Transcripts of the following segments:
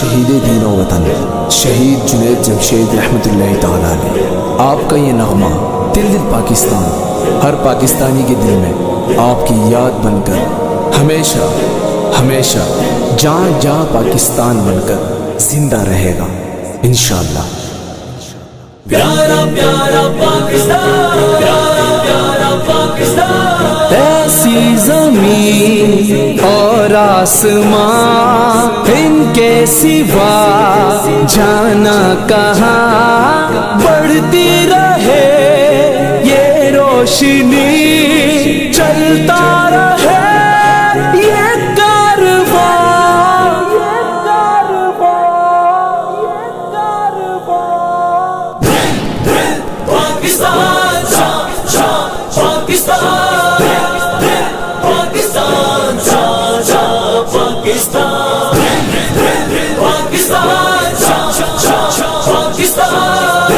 شہید دین و وطن شہید جنید جمشید رحمت اللہ تعالی علیہ، آپ کا یہ نغمہ دل دل پاکستان، ہر پاکستانی کے دل میں آپ کی یاد بن کر ہمیشہ ہمیشہ جان جان پاکستان بن کر زندہ رہے گا انشاءاللہ۔ پیارا پیارا پاکستان، پیارا پیارا پاکستان، ایسی زمین اور آسمان ان کے سوا جانا کہاں، بڑھتی رہے یہ روشنی، چلتا رہے یہ کارواں، پاکستان شان شان پاکستان، پاکستان شان شان پاکستان، پاکستان شان شان پاکستان،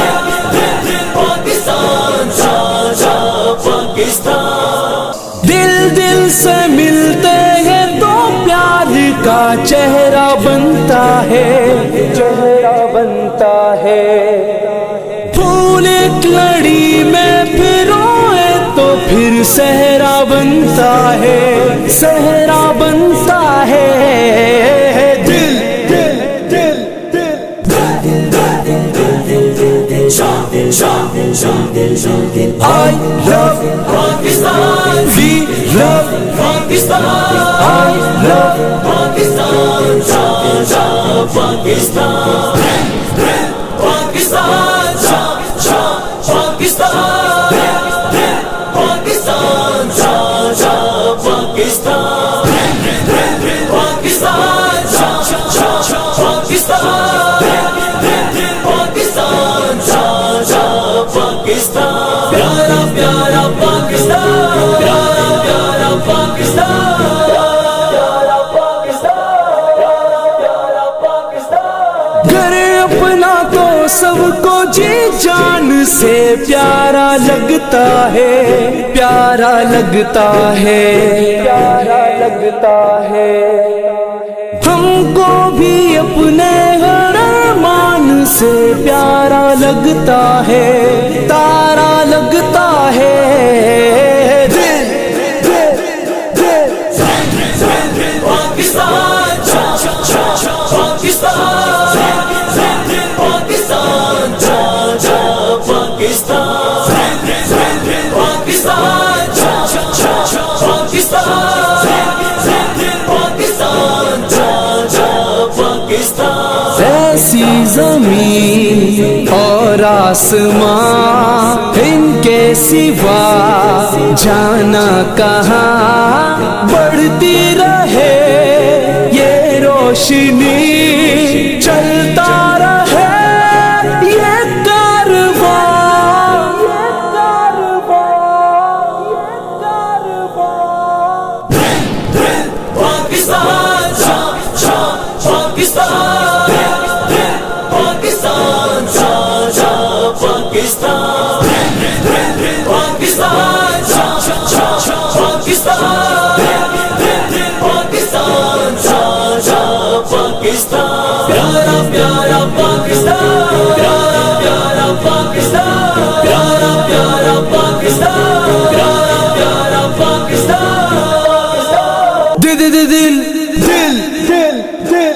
پاکستان شان شان پاکستان۔ دل دل سے ملتے ہیں تو پیار کا چہرہ بنتا ہے، چہرہ بنتا ہے۔ پھول ایک لڑی میں پھروئے تو پھر صحرا بنتا ہے، صحرا بنتا ہے۔ دل دل دل دل شان شان شان I love Pakistan, we love Pakistan, I love Pakistan شان شان پاکستان، پاکستان شان شان پاکستان، پاکستان شان شان پاکستان، پاکستان شان شان پاکستان، پاکستان شان شان پاکستان۔ پیارا پیارا پاکستان، پیارا پیارا پاکستان، پیارا پاکستان، پیارا پاکستان۔ گھر اپنا تو سب کو جی جان سے پیارا لگتا ہے، پیارا لگتا ہے، پیارا لگتا ہے۔ ہم کو بھی اپنے ہر ارمان سے پیارا لگتا ہے، تارا لگتا ہے۔ دل دل دل پاکستان شان شان پاکستان، پاکستان شان شان پاکستان، پاکستان شان شان پاکستان، پاکستان شان شان پاکستان۔ ایسی زمین اور آسمان ان کے سوا جانا کہاں، بڑھتی رہے یہ روشنی، چلتا رہے یہ کارواں، پاکستان شان شان پاکستان، پاکستان شان شان پاکستان، پاکستان شان شان پاکستان، پاکستان شان شان پاکستان۔ پیارا پیارا پاکستان، پیارا پیارا پاکستان، پیارا پیارا پاکستان، پیارا پیارا پاکستان۔ دل دل دل دل دل